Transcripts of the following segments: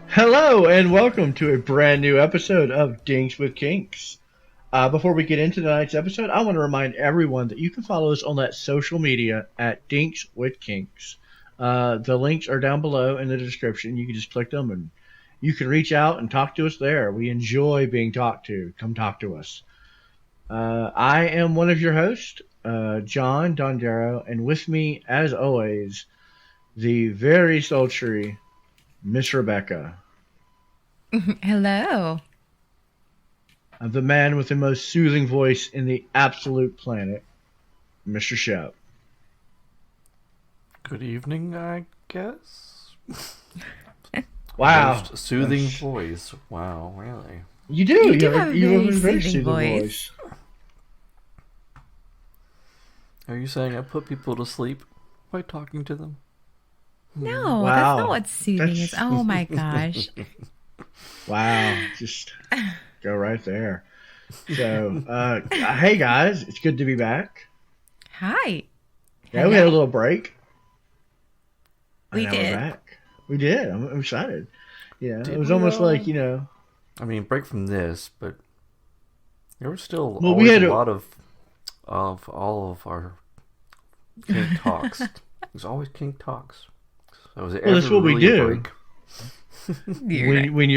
Hello and welcome to a brand new episode of Dinks with Kinks. Before we get into tonight's episode, I want to remind everyone that you can follow us on that social media at Dinks with Kinks. The links are down below in the description. You can just click them and you can reach out and talk to us there. We enjoy being talked to. Come talk to us. I am one of your hosts, John Dondero, and with me, as always, the very sultry Miss Rebecca. Hello. The man with the most soothing voice in the absolute planet, Mr. Shep. Good evening, I guess. Wow. Most soothing voice. Wow, really? You do. You have a very soothing voice. Are you saying I put people to sleep by talking to them? No, Wow. that's not what soothing is. That's- Oh my gosh. Wow. Just go right there. So, hey guys, it's good to be back. Hi. Yeah, we had a little break. We And now did. We're back. We did. I'm excited. Yeah, Did it was we almost all? like, you know. I mean, break from this, but there was still Well, we always had a a- lot of all of our kink talks. There's always kink talks. So was it Well, that's ever what we really a do. break? You're right. When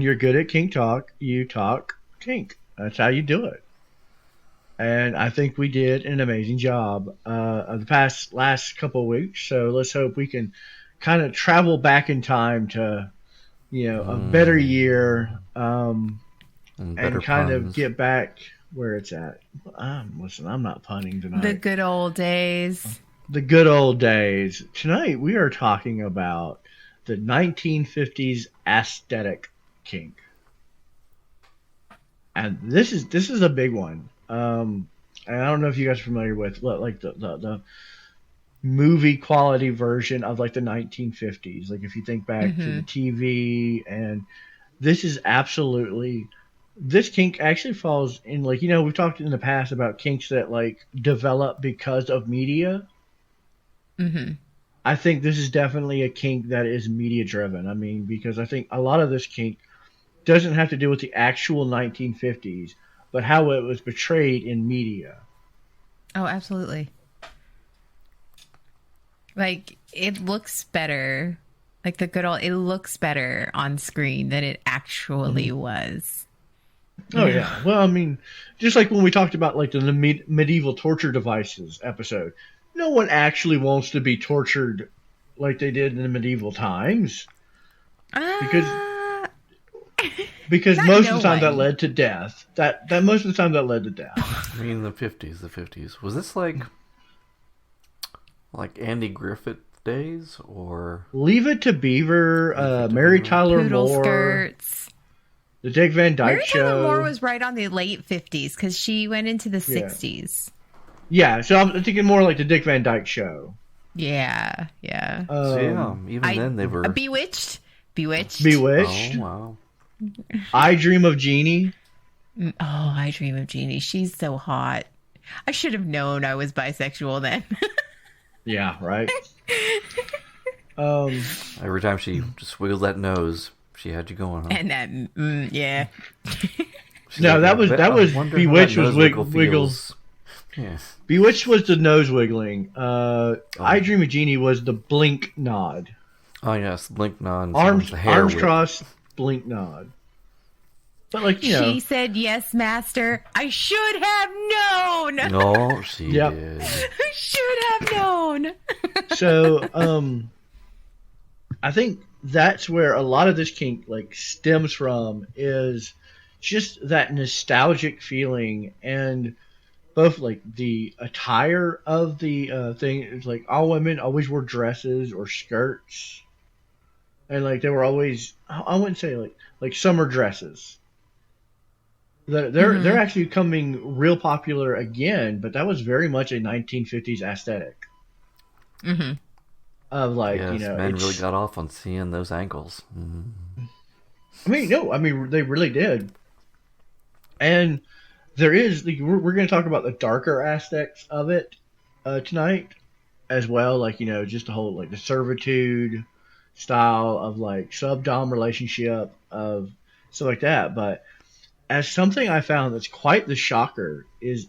you're good at kink talk, you talk kink. That's how you do it. And I think we did an amazing job of the last couple of weeks. So let's hope we can kind of travel back in time to, a better year, And better and kind of puns. get back where it's at. Listen, I'm not punning tonight. The good old days. The good old days. Tonight we are talking about the 1950s aesthetic kink. And this is a big one. And I don't know if you guys are familiar with like the movie quality version of like the 1950s. Like if you think back to the TV, and this is absolutely this kink actually falls in, like, we've talked in the past about kinks that like develop because of media. Mm-hmm. I think this is definitely a kink that is media driven. I mean, because I think a lot of this kink doesn't have to do with the actual 1950s, but how it was portrayed in media. Oh, absolutely. Like, it looks better. Like the good old, it looks better on screen than it actually was. Oh yeah. Well, I mean, just like when we talked about like the medieval torture devices episode, no one actually wants to be tortured like they did in the medieval times, because Not most no of the time that one. led to death. That most of the time that led to death. I mean, the 50s. Was this like Andy Griffith days, or Leave It to Beaver, Leave It to Mary Beaver. Tyler Poodle Moore, skirts. the Dick Van Dyke Mary Show. Tyler Moore was right on the late 50s because she went into the 60s. Yeah, so I'm thinking more like the Dick Van Dyke Show. Yeah, yeah. so yeah, even then they were. Bewitched. Bewitched. Bewitched. Oh wow! I Dream of Jeannie. Oh, I Dream of Jeannie. She's so hot. I should have known I was bisexual then. Yeah, right. Every time she just wiggled that nose, she had you going. Huh? And that, yeah. She's No, that was "I Bewitched wonder how was that nose wiggle wiggles. feels." Yeah. Bewitched was the nose wiggling. I Dream of Jeannie was the blink nod. Oh yes, blink nod. Arms the hair whip. crossed, blink nod. But like, She said, yes, master. I should have known. No, she Yep. did. I should have known. so I think that's where a lot of this kink like stems from, is just that nostalgic feeling, and both like the attire of the thing. It's like all women always wore dresses or skirts, and like they were always, I wouldn't say like summer dresses. They're actually coming real popular again, but that was very much a 1950s aesthetic. Mm-hmm. Of like, Yes, men it's- really got off on seeing those ankles. Mhm. I mean, they really did. And there is, like, we're going to talk about the darker aspects of it tonight as well. Like, just the whole, like, the servitude style of like sub-dom relationship of stuff like that. But as something I found that's quite the shocker is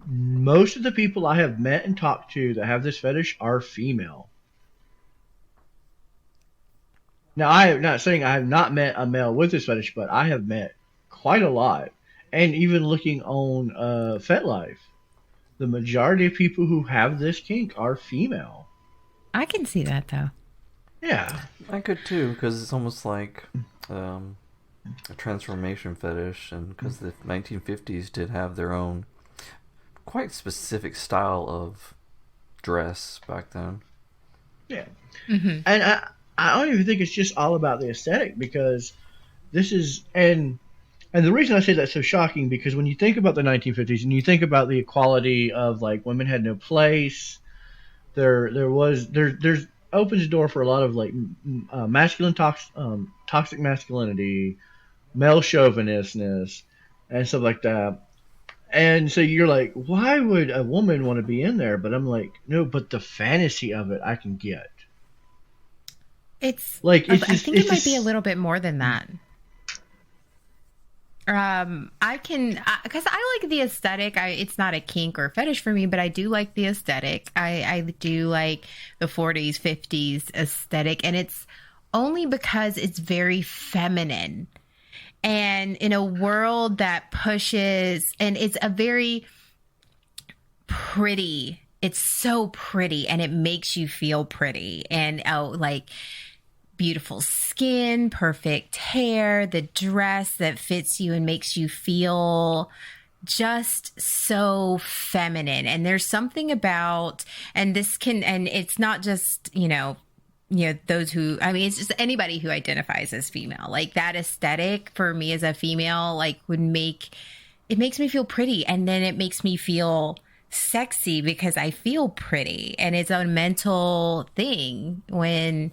most of the people I have met and talked to that have this fetish are female. Now, I am not saying I have not met a male with this fetish, but I have met quite a lot. And even looking on FetLife, the majority of people who have this kink are female. I can see that though. Yeah. I could too, because it's almost like a transformation fetish, and because the 1950s did have their own quite specific style of dress back then. Yeah. And I don't even think it's just all about the aesthetic, because this is and the reason I say that's so shocking, because when you think about the 1950s and you think about the equality of like women had no place, there's opens the door for a lot of like toxic masculinity, male chauvinistness, and stuff like that. And so you're like, why would a woman want to be in there? But I'm like, no, but the fantasy of it I can get. It's like I think it might be a little bit more than that. I can, because I like the aesthetic. It's not a kink or fetish for me, but I do like the aesthetic. I do like the 40s, 50s aesthetic, and it's only because it's very feminine. And in a world that pushes, and it's a very pretty, it's so pretty, and it makes you feel pretty. And like beautiful skin, perfect hair, the dress that fits you and makes you feel just so feminine. And there's something about, and it's not just, those who, I mean, it's just anybody who identifies as female. Like that aesthetic for me as a female, like it makes me feel pretty. And then it makes me feel sexy because I feel pretty. And it's a mental thing when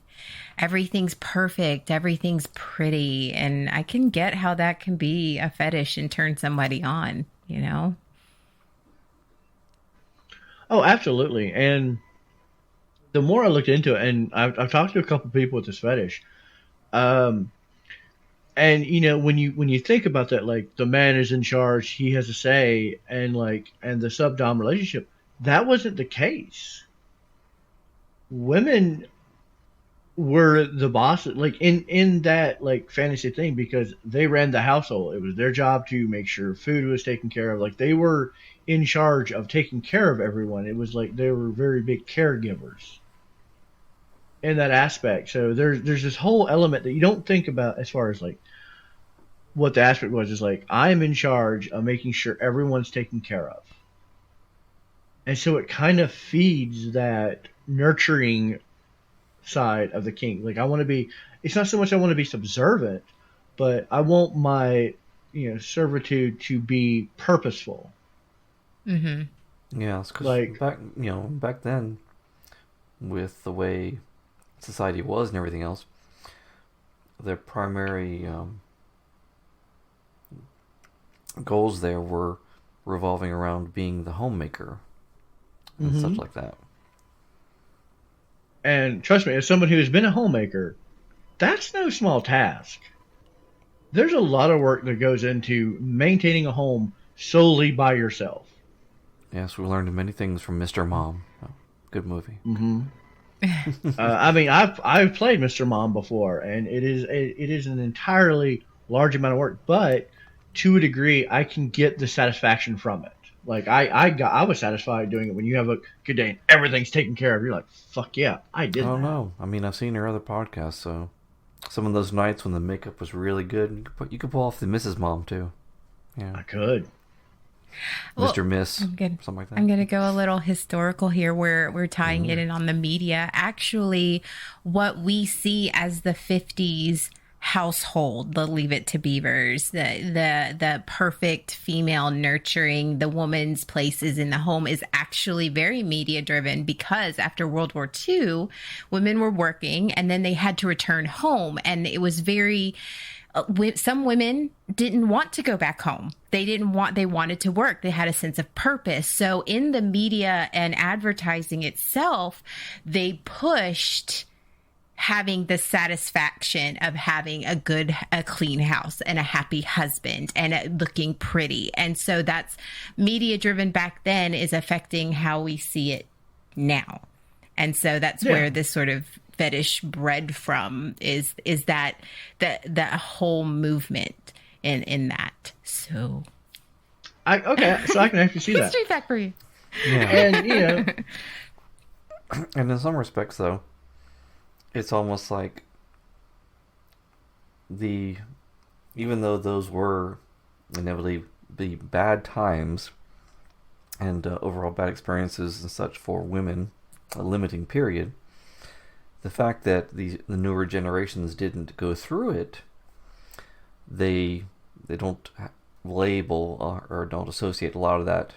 everything's perfect, everything's pretty. And I can get how that can be a fetish and turn somebody on, Oh, absolutely. And the more I looked into it, and I've talked to a couple people with this fetish, and when you think about that, like the man is in charge, he has a say, and the sub-dom relationship, that wasn't the case. Women were the boss, like in that like fantasy thing, because they ran the household. It was their job to make sure food was taken care of. Like they were in charge of taking care of everyone. It was like they were very big caregivers in that aspect. So there's this whole element that you don't think about as far as like what the aspect was. Is like, I'm in charge of making sure everyone's taken care of. And so it kind of feeds that nurturing side of the kink. Like it's not so much I want to be subservient, but I want my, servitude to be purposeful. Mm-hmm. Yeah, it's because back then, with the way society was and everything else, their primary goals there were revolving around being the homemaker and such like that. And trust me, as someone who has been a homemaker, that's no small task. There's a lot of work that goes into maintaining a home solely by yourself. Yes, we learned many things from Mr. Mom. Oh, good movie. Mm-hmm. I mean, I've played Mr. Mom before, and it is an entirely large amount of work, but to a degree, I can get the satisfaction from it. Like I was satisfied doing it when you have a good day and everything's taken care of. You're like, fuck yeah, I did. Oh no, I mean I've seen your other podcasts, so some of those nights when the makeup was really good, you could pull off the Mrs. Mom too. Yeah, I could. Mr. Miss, something like that. I'm going to go a little historical here where we're tying it in on the media. Actually, what we see as the 50s household, the Leave It to Beavers, the perfect female nurturing, the woman's places in the home is actually very media driven, because after World War II, women were working and then they had to return home, and it was very... some women didn't want to go back home. They wanted to work. They had a sense of purpose. So in the media and advertising itself, they pushed having the satisfaction of having a clean house and a happy husband and looking pretty. And so that's media driven back then is affecting how we see it now. And so that's where this sort of fetish bred from is that the whole movement in that. So I can actually see that. History fact for you. Yeah. And And in some respects, though, it's almost like even though those were inevitably the bad times and overall bad experiences and such for women, a limiting period, the fact that the newer generations didn't go through it, they don't label or don't associate a lot of that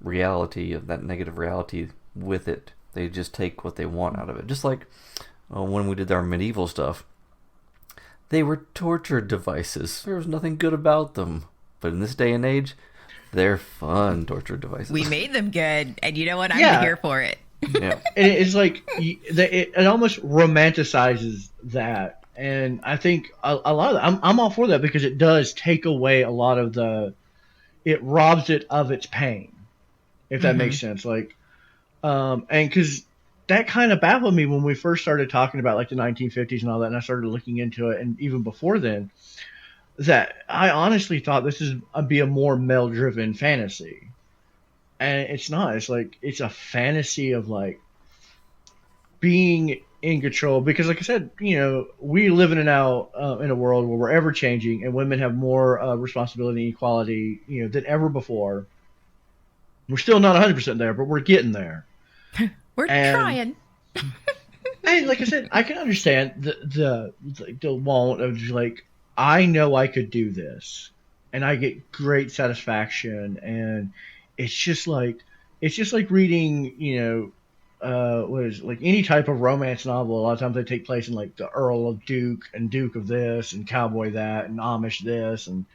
reality, of that negative reality, with it. They just take what they want out of it. Just like when we did our medieval stuff, they were torture devices. There was nothing good about them. But in this day and age, they're fun torture devices. We made them good, and you know what? I'm here for it. Yeah. It's like it almost romanticizes that, and I think a lot of that, I'm all for that, because it does take away a lot of it robs it of its pain, if that makes sense. Like, and because that kind of baffled me when we first started talking about like the 1950s and all that, and I started looking into it, and even before then, that I honestly thought this is be a more male-driven fantasy. And it's not. It's like it's a fantasy of like being in control, because, like I said, we live in a world where we're ever changing, and women have more responsibility and equality, than ever before. We're still not 100% there, but we're getting there. We're trying. And like I said, I can understand the want of just like, I know I could do this, and I get great satisfaction, and it's just like reading, what is it, like any type of romance novel. A lot of times they take place in like the Earl of Duke and Duke of this and Cowboy that and Amish this, and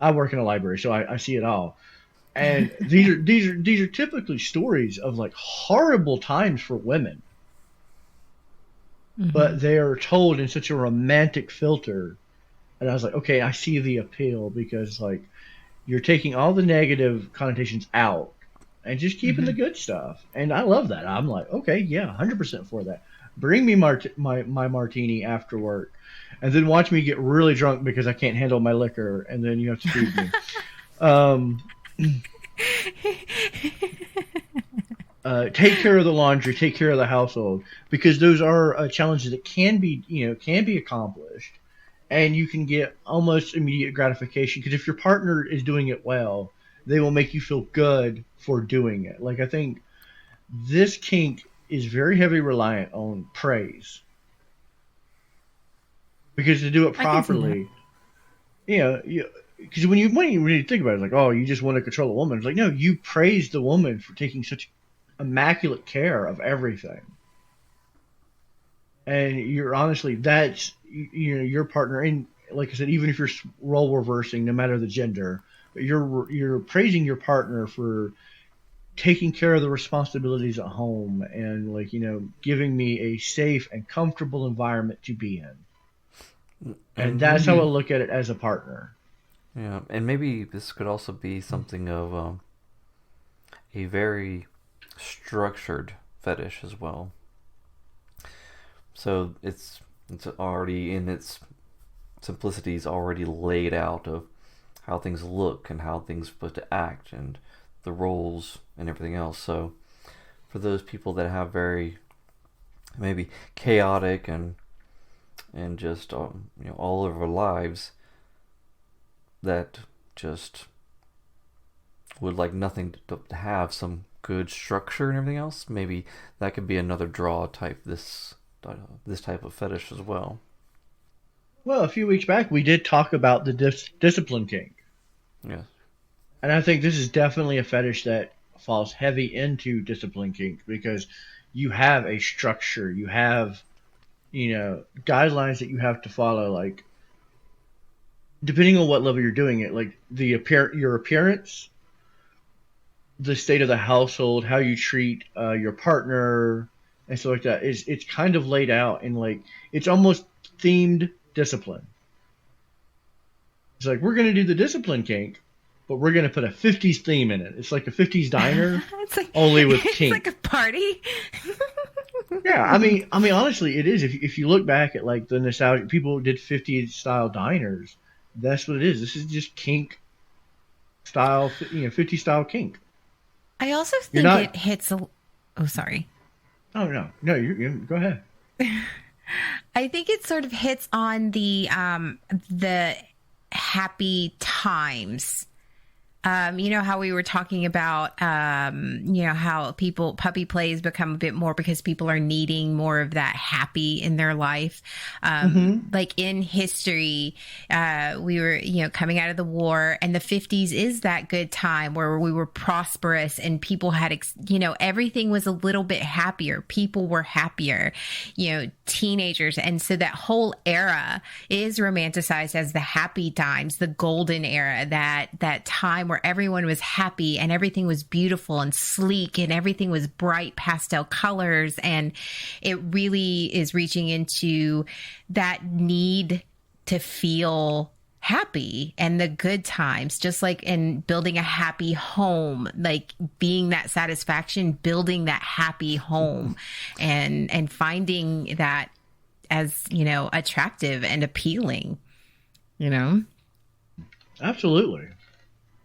I work in a library, so I see it all. And these are typically stories of like horrible times for women, but they are told in such a romantic filter. And I was like, okay, I see the appeal, because like you're taking all the negative connotations out and just keeping the good stuff. And I love that. I'm like, okay, yeah, 100% for that. Bring me my martini after work, and then watch me get really drunk because I can't handle my liquor, and then you have to feed me. Take care of the laundry, take care of the household, because those are challenges that can be accomplished. And you can get almost immediate gratification, because if your partner is doing it well, they will make you feel good for doing it. Like, I think this kink is very heavily reliant on praise, because to do it properly, because when you really think about it, it's like, oh, you just want to control a woman. It's like, no, you praise the woman for taking such immaculate care of everything. And you're honestly, that's, your partner. And like I said, even if you're role reversing, no matter the gender, you're praising your partner for taking care of the responsibilities at home, and like, giving me a safe and comfortable environment to be in. And that's how I look at it as a partner. Yeah, and maybe this could also be something of a very structured fetish as well. So it's already in its simplicities already laid out of how things look and how things are supposed to act and the roles and everything else. So for those people that have very maybe chaotic and just all of our lives, that just would like nothing to have some good structure and everything else, maybe that could be another draw type, this type of fetish as well. Well, a few weeks back we did talk about the discipline kink. Yes. And I think this is definitely a fetish that falls heavy into discipline kink, because you have a structure, you have guidelines that you have to follow, like depending on what level you're doing it, like your appearance, the state of the household, how you treat your partner, and stuff like that. It's kind of laid out in like it's almost themed discipline. It's like we're gonna do the discipline kink, but we're gonna put a '50s theme in it. It's like a '50s diner, It's like only with it's kink. like a party. Yeah, I mean, honestly, it is. If you look back at like the nostalgia, people did '50s style diners. That's what it is. This is just kink style, '50s style kink. I also You're think not. it hits a. Oh, sorry. Oh no, you go ahead. I think it sort of hits on the happy times. You know how we were talking about, how puppy plays become a bit more because people are needing more of that happy in their life. Like in history, we were, coming out of the war, and the 50s is that good time where we were prosperous and people had, everything was a little bit happier. People were happier, teenagers. And so that whole era is romanticized as the happy times, the golden era, that time where everyone was happy and everything was beautiful and sleek and everything was bright pastel colors. And it really is reaching into that need to feel happy and the good times, just like in building a happy home, like being that satisfaction, building that happy home and finding that as, attractive and appealing, Absolutely.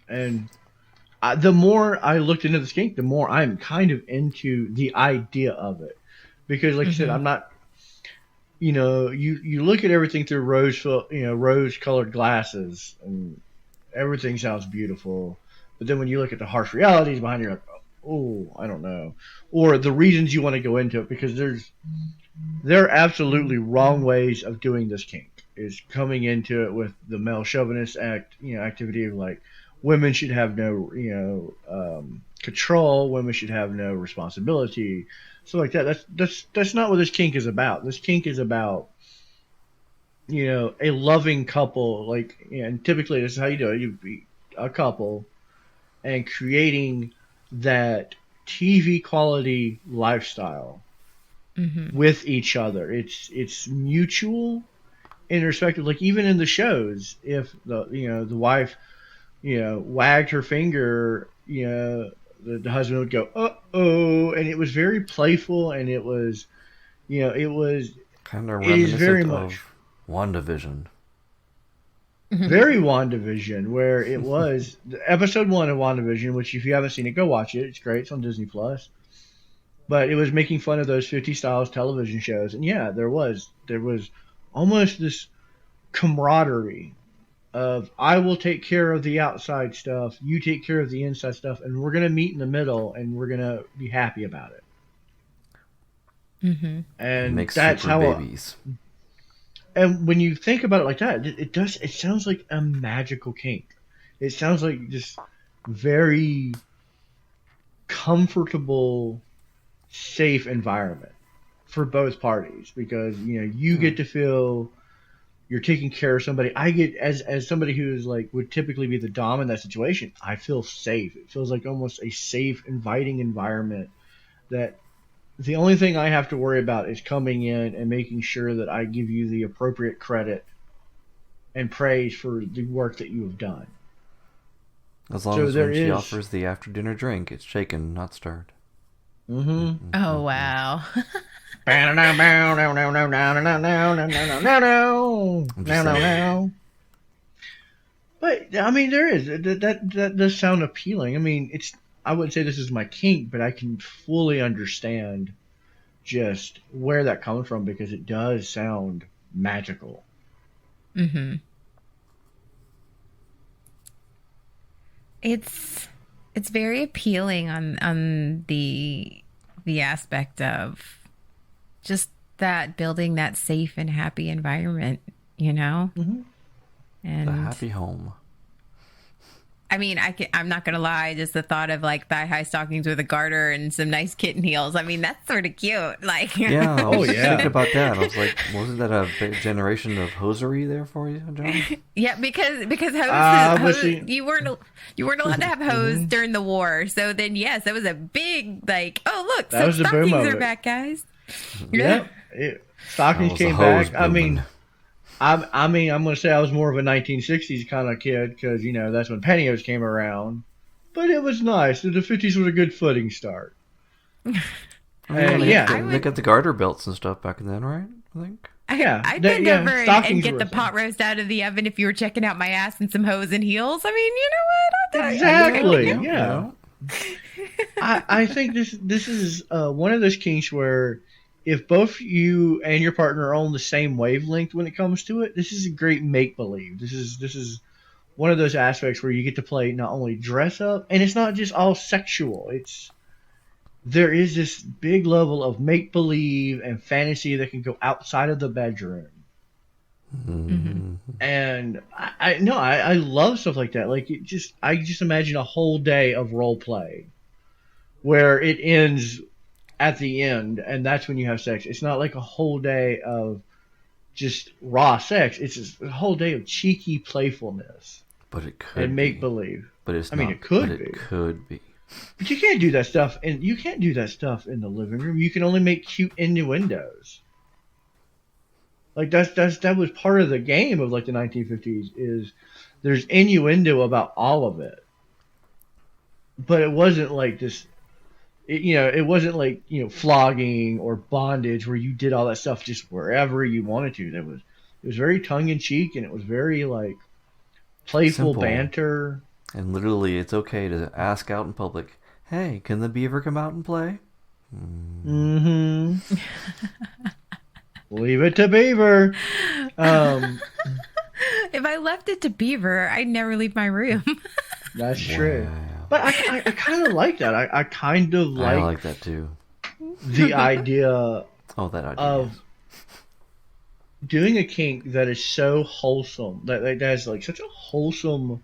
And the more I looked into the kink, the more I'm kind of into the idea of it. Because, like I said, I'm not, you look at everything through rose-colored glasses, and everything sounds beautiful. But then when you look at the harsh realities behind it, you're like, oh, I don't know. Or the reasons you want to go into it, because there are absolutely wrong ways of doing this kink. Is coming into it with the male chauvinist activity of like, women should have no, control. Women should have no responsibility. So like that. That's not what this kink is about. This kink is about, a loving couple. Like, and typically this is how you do it. You be a couple, and creating that TV quality lifestyle with each other. It's mutual, in respect of, like, even in the shows, if the wife wagged her finger, the husband would go, uh-oh, and it was very playful, and it was, Kind of it is very reminiscent much of WandaVision. very WandaVision, where it was episode 1 of WandaVision, which if you haven't seen it, go watch it. It's great. It's on Disney Plus. But it was making fun of those 50 styles television shows, and yeah, there was almost this camaraderie of, I will take care of the outside stuff, you take care of the inside stuff, and we're going to meet in the middle, and we're going to be happy about it. And Make that's super how babies. and when you think about it like that, it sounds like a magical kink. It sounds like just very comfortable, safe environment for both parties, because you get to feel you're taking care of somebody. I get, as somebody who is like, would typically be the dom in that situation, I feel safe. It feels like almost a safe, inviting environment that the only thing I have to worry about is coming in and making sure that I give you the appropriate credit and praise for the work that you have done. As long as when she offers the after dinner drink, it's shaken, not stirred. Oh, wow. But I mean, there is that does sound appealing. I mean, I wouldn't say this is my kink, but I can fully understand just where that comes from, because it does sound magical. It's very appealing on the aspect of just that building that safe and happy environment, and The happy home. I mean, I'm not gonna lie, just the thought of like thigh high stockings with a garter and some nice kitten heels, I mean, that's sort of cute. Like, Yeah, I was thinking about that. I was like, wasn't that a big generation of hosiery there for you, John? Yeah, because you weren't allowed to have hose during the war. So then, yes, that was a big, like, oh look, That some was the boom stockings of are it. back, guys. Yep. Stockings I was a came hose back. I mean, booming. I'm going to say I was more of a 1960s kind of kid because, that's when pantyhose came around. But it was nice. The 50s was a good footing start. Oh, yeah, And Yeah, yeah, I they would. got the garter belts and stuff back then, right? I think. I'd bend over and stockings get were the a thing. pot roast out of the oven if you were checking out my ass and some hose and heels. I mean, you know what? Exactly. Yeah, Yeah. yeah. I think this is one of those kinks where if both you and your partner are on the same wavelength when it comes to it, this is a great make believe. This is one of those aspects where you get to play not only dress up, and it's not just all sexual. There is this big level of make believe and fantasy that can go outside of the bedroom. Mm-hmm. And I no, I love stuff like that. Like I just imagine a whole day of role play where it ends at the end, and that's when you have sex. It's not like a whole day of just raw sex. It's just a whole day of cheeky playfulness But it and could make be. believe. But it's I mean, not. it But could it be, could be. but you can't do that stuff, and you can't do that stuff in the living room. You can only make cute innuendos. Like that was part of the game of like the 1950s. Is there's innuendo about all of it, but it wasn't like this. It wasn't like flogging or bondage where you did all that stuff just wherever you wanted to. It was very tongue in cheek, and it was very like playful Simple. banter. And literally, it's okay to ask out in public, hey, can the beaver come out and play? Mm-hmm. Leave it to Beaver. If I left it to Beaver, I'd never leave my room. That's true. Wow. But I kind of like that. I kind of I like like that too. the idea Oh, that idea. of doing a kink that is so wholesome, that has like such a wholesome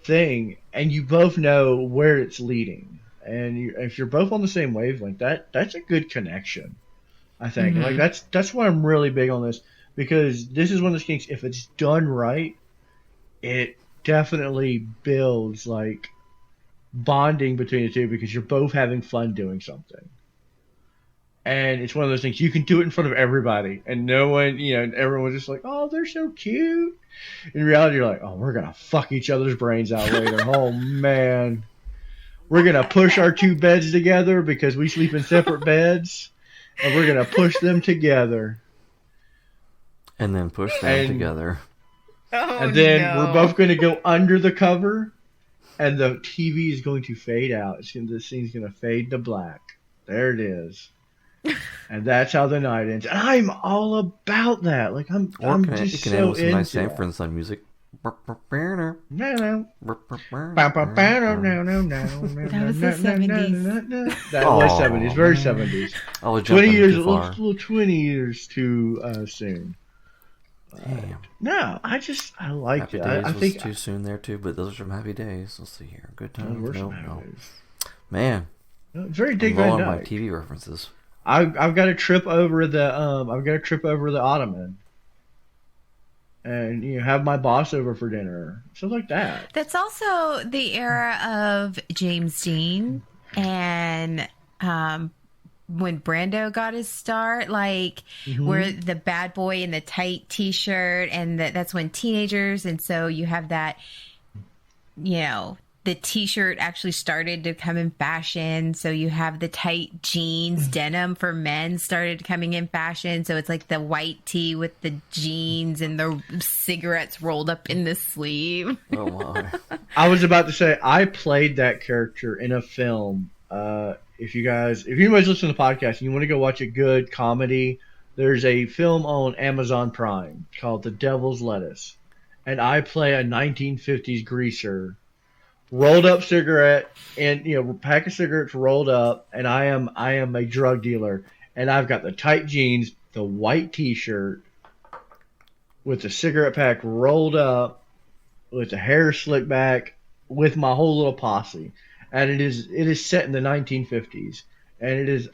thing, and you both know where it's leading, and if you're both on the same wavelength, that's a good connection. I think like Mm-hmm. that's why I'm really big on this, because this is one of those kinks. If it's done right, it definitely builds like bonding between the two because you're both having fun doing something. And it's one of those things you can do it in front of everybody, and no one, everyone's just like, "Oh, they're so cute." In reality, you're like, "Oh, we're gonna fuck each other's brains out later." Oh man, we're gonna push our two beds together because we sleep in separate beds, and we're gonna push them together, And then push them and together. Oh, and then no. we're both gonna go under the cover, and the TV is going to fade out. The scene's gonna fade to black. There it is. And that's how the night ends. And I'm all about that. Like I'm It just can end so with some nice into Sanford and Son music. that. No, no. That was the 70s. That was Aw, 70s, very man. 70s. I was 20 jumping years, too a far. little 20 years too soon. Damn. No, I like Happy it. Days I was think too soon there too, but those are some happy days. Let's see here. Good those times. were some No, happy no. days. Man, Very I'm Dick low Van on my Dyke. TV references. I've got to trip over the ottoman, and have my boss over for dinner, stuff like that. That's also the era of James Dean and when Brando got his start, like where the bad boy in the tight t-shirt, and that's when teenagers, and so you have that, the t-shirt actually started to come in fashion. So you have the tight jeans, denim for men started coming in fashion. So it's like the white tee with the jeans and the cigarettes rolled up in the sleeve. Oh my. I was about to say I played that character in a film. If you guys listen to the podcast and you want to go watch a good comedy, there's a film on Amazon Prime called The Devil's Lettuce, and I play a 1950s greaser, rolled up cigarette, and pack of cigarettes rolled up, and I am a drug dealer, and I've got the tight jeans, the white t-shirt with the cigarette pack rolled up, with the hair slicked back, with my whole little posse. And it is set in the 1950s, and it is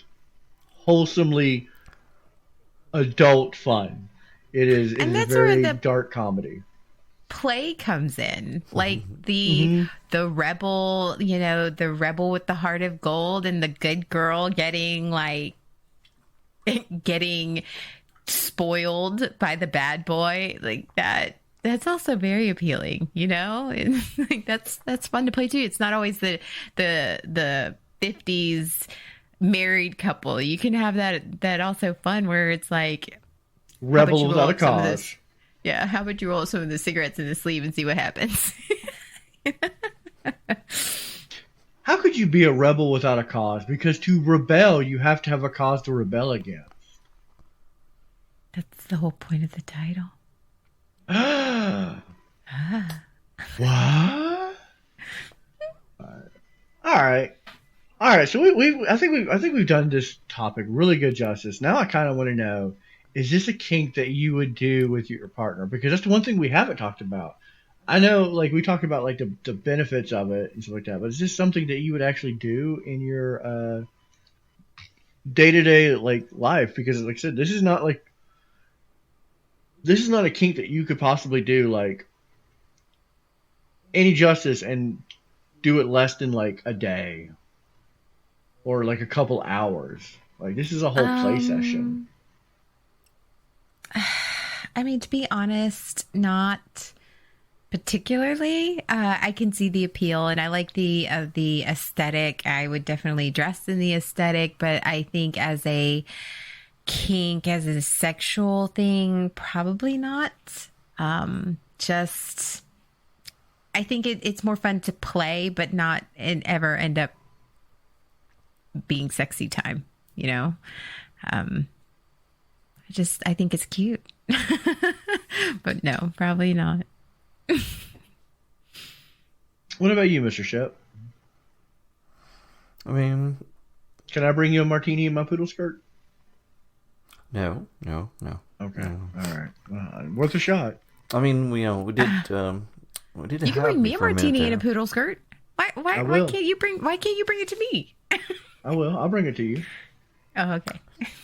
wholesomely adult fun. It is And a that's where very the dark comedy. play comes in, like the rebel, the rebel with the heart of gold, and the good girl getting like getting spoiled by the bad boy, like that's also very appealing, you know? It's like that's fun to play too. It's not always the 50s married couple. You can have that also fun where it's like, how about Rebel you without roll a up some of cause. this? Yeah, how about you roll some of the cigarettes in the sleeve and see what happens? How could you be a rebel without a cause? Because to rebel, you have to have a cause to rebel against. That's the whole point of the title. What? All right. All right. So I think we've done this topic really good justice. Now I kind of want to know, is this a kink that you would do with your partner? Because that's the one thing we haven't talked about. I know, like, we talked about like the benefits of it and stuff like that, but is this something that you would actually do in your day to day like life? Because, like I said, this is not a kink that you could possibly do like any justice and do it less than like a day or like a couple hours. Like, this is a whole play session. I mean, to be honest, not particularly. I can see the appeal, and I like the aesthetic. I would definitely dress in the aesthetic, but I think as a kink, as a sexual thing, probably not. Just, I think it's more fun to play, but not ever end up being sexy time, you know? I think it's cute. But no, probably not. What about you, Mr. Shep? I mean, can I bring you a martini in my poodle skirt? No. Okay, No. all right. Well, worth a shot. I mean, we did. We did. You can bring me a martini in a poodle skirt. Why can't you bring it to me? I will. I'll bring it to you. Oh, okay.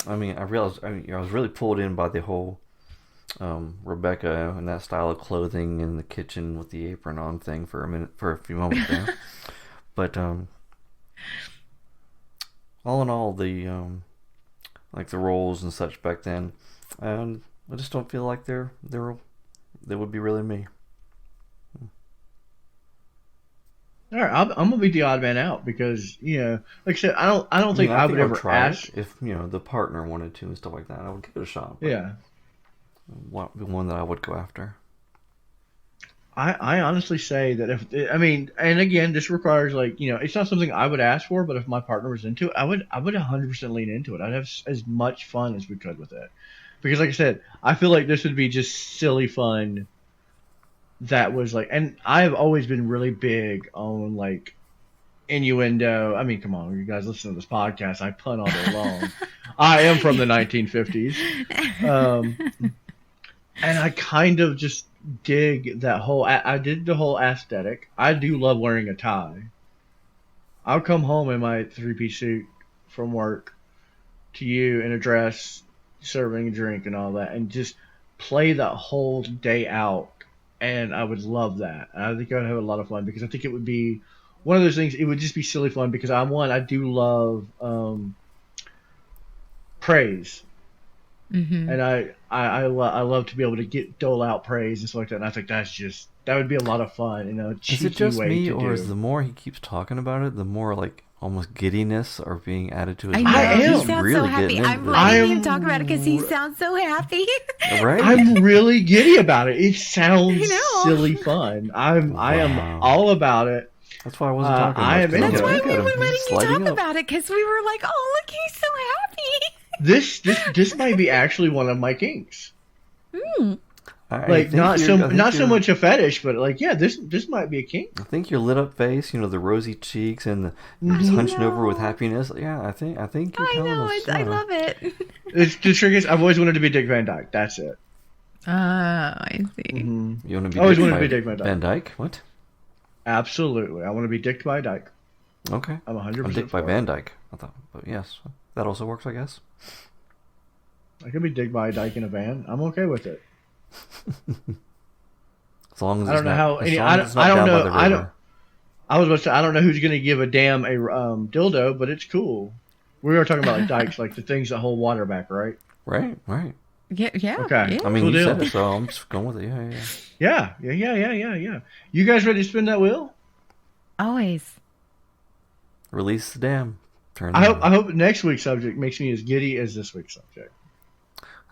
I mean, I realized. I was really pulled in by the whole Rebecca and that style of clothing in the kitchen with the apron on thing for a few moments there. But all in all, the like the roles and such back then, I just don't feel like they would be really me. All right, I'm gonna be the odd man out because, you know, like I said, I don't think I would ever try ask it if the partner wanted to and stuff like that. I would give it a shot. Yeah. The one that I would go after. I honestly say that I mean, and again, this requires, like, you know, it's not something I would ask for, but if my partner was into it, I would 100% lean into it. I'd have as much fun as we could with it, because, like I said, I feel like this would be just silly fun. That was like, and I've always been really big on like innuendo. I mean, come on, you guys listen to this podcast. I pun all day long. I am from the 1950s. And I kind of just dig that whole, I did the whole aesthetic. I do love wearing a tie. I'll come home in my 3-piece suit from work to you in a dress, serving a drink and all that, and just play that whole day out. And I would love that. I think I would have a lot of fun because I think it would be one of those things. It would just be silly fun because I do love praise, and I love to be able to dole out praise and stuff like that. And I think that would be a lot of fun. You know, is it just me, or is the more he keeps talking about it, the more like almost giddiness are being added to his I mind? know. He's He sounds really so happy. getting I'm into letting this. him talk about it because he sounds so happy. Right? I'm really giddy about it. It sounds I know. silly fun. I am Wow. all about it. That's why I wasn't talking I much. am 'cause I'm into That's why it. we look at were him. letting He's you sliding talk up. about it because we were like, oh, look, he's so happy. This might be actually one of my kinks. I Like, think not you're- so much a fetish, but like, yeah, this might be a kink. I think your lit up face, the rosy cheeks, and you're just hunched over with happiness. Yeah, I think you're I telling know. us. I love it. It's the trick is I've always wanted to be Dick Van Dyke. That's it. Oh, I see. You want to be Always dicked wanted to by be Dick Van Dyke. Van Dyke? What? Absolutely, I want to be dicked by Dyke. Okay. I'm 100% I'm dicked by for it. Van Dyke. I thought, but yes, that also works, I guess. I could be dicked by a Dyke in a van. I'm okay with it. As long as I it's don't know not, how. as Any, long I as don't. it's not I don't down by know. the I don't. river. I was about to say I don't know who's gonna give a damn a dildo, but it's cool. We were talking about like dikes, like the things that hold water back, right? Right. Yeah. Okay. Yeah. I mean, Cool you deal. said it, so I'm just going with it. Yeah. Yeah. You guys ready to spin that wheel? Always. Release the dam. Turn. I hope next week's subject makes me as giddy as this week's subject.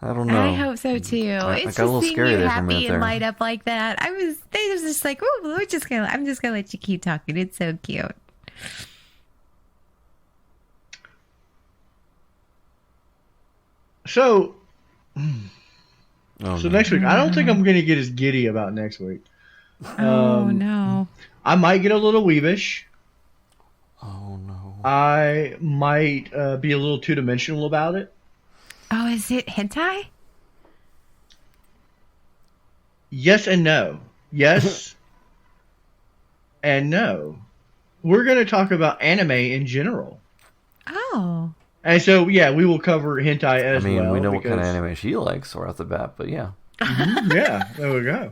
I don't know. I hope so too. I It's got a little just seeing scary you there for a minute happy and there. light up like that. They was just like, oh, I'm just gonna let you keep talking. It's so cute. So, Oh, so no. next week, I don't think I'm gonna get as giddy about next week. Oh no. I might get a little weebish. Oh no. I might be a little two-dimensional about it. Oh, is it hentai? Yes and no. Yes and no. We're going to talk about anime in general. Oh. And so, yeah, we will cover hentai as well. I mean, we know what kind of because- anime she likes right off the bat, but yeah. Yeah, there we go.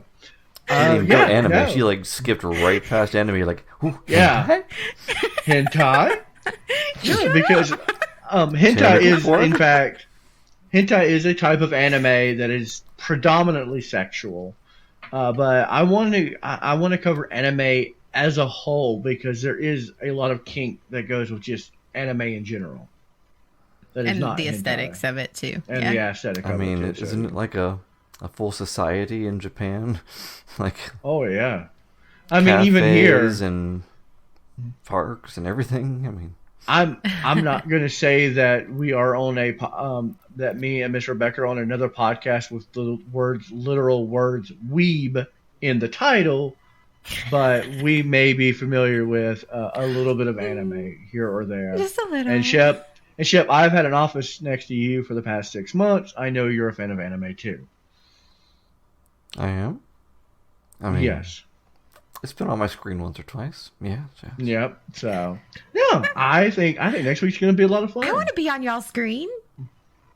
She didn't even go yeah, anime. no. She like skipped right past anime. Like, ooh, Yeah. hentai? Hentai? Yeah, because hentai Gender is, porn? in fact, hentai is a type of anime that is predominantly sexual. But I want to cover anime as a whole because there is a lot of kink that goes with just anime in general. That is And not the hentai. aesthetics of it too. And Yeah. the aesthetic I of mean, it too, so- isn't it like a full society in Japan? Like, Oh yeah. I mean, even here, cafes and parks and everything. I mean, I'm not going to say that we are on that me and Miss Rebecca are on another podcast with the literal words "weeb" in the title, but we may be familiar with a little bit of anime here or there. Just a little. And Shep, I've had an office next to you for the past 6 months. I know you're a fan of anime too. I am. I mean, Yes. it's been on my screen once or twice. Yeah. Yep. So yeah, I think next week's going to be a lot of fun. I want to be on y'all's screen.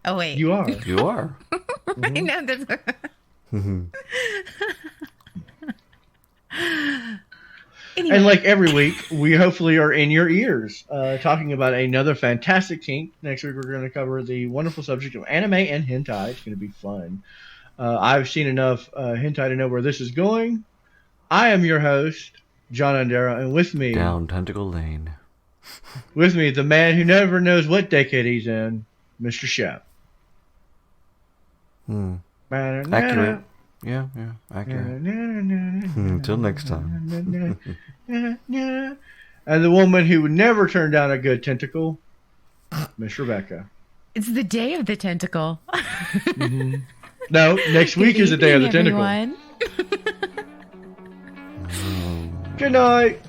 Oh wait. You are. You are. I know that's. Anyway. And like every week, we hopefully are in your ears talking about another fantastic kink. Next week, we're going to cover the wonderful subject of anime and hentai. It's going to be fun. I've seen enough hentai to know where this is going. I am your host, John Undera, and with me, Down Tentacle Lane. the man who never knows what decade he's in, Mr. Shep. Accurate. Yeah, accurate. Until next time. And the woman who would never turn down a good tentacle, Miss Rebecca. It's the day of the tentacle. No, next week is the day of the Good tentacle. evening, everyone. Good night.